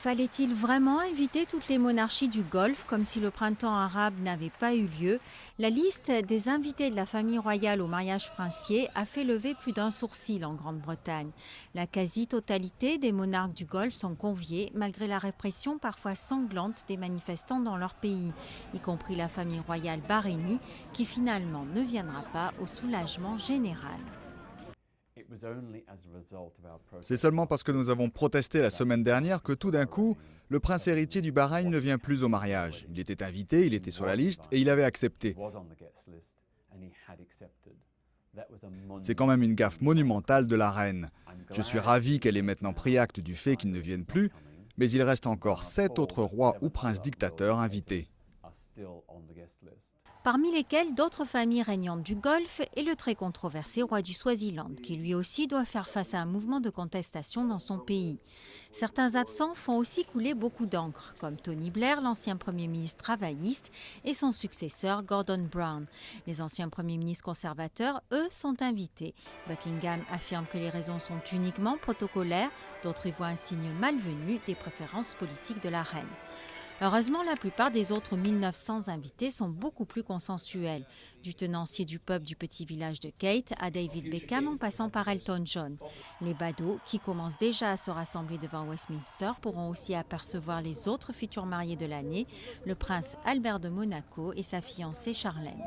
Fallait-il vraiment inviter toutes les monarchies du Golfe comme si le printemps arabe n'avait pas eu lieu? La liste des invités de la famille royale au mariage princier a fait lever plus d'un sourcil en Grande-Bretagne. La quasi-totalité des monarques du Golfe sont conviés malgré la répression parfois sanglante des manifestants dans leur pays, y compris la famille royale bahreïnie qui finalement ne viendra pas au soulagement général. C'est seulement parce que nous avons protesté la semaine dernière que tout d'un coup, le prince héritier du Bahreïn ne vient plus au mariage. Il était invité, il était sur la liste et il avait accepté. C'est quand même une gaffe monumentale de la reine. Je suis ravi qu'elle ait maintenant pris acte du fait qu'il ne vienne plus, mais il reste encore 7 autres rois ou princes dictateurs invités. Parmi lesquels d'autres familles régnantes du Golfe et le très controversé roi du Swaziland, qui lui aussi doit faire face à un mouvement de contestation dans son pays. Certains absents font aussi couler beaucoup d'encre, comme Tony Blair, l'ancien Premier ministre travailliste, et son successeur Gordon Brown. Les anciens Premiers ministres conservateurs, eux, sont invités. Buckingham affirme que les raisons sont uniquement protocolaires, d'autres y voient un signe malvenu des préférences politiques de la reine. Heureusement, la plupart des autres 1900 invités sont beaucoup plus consensuels, du tenancier du peuple du petit village de Kate à David Beckham en passant par Elton John. Les badauds, qui commencent déjà à se rassembler devant Westminster, pourront aussi apercevoir les autres futurs mariés de l'année, le prince Albert de Monaco et sa fiancée Charlène.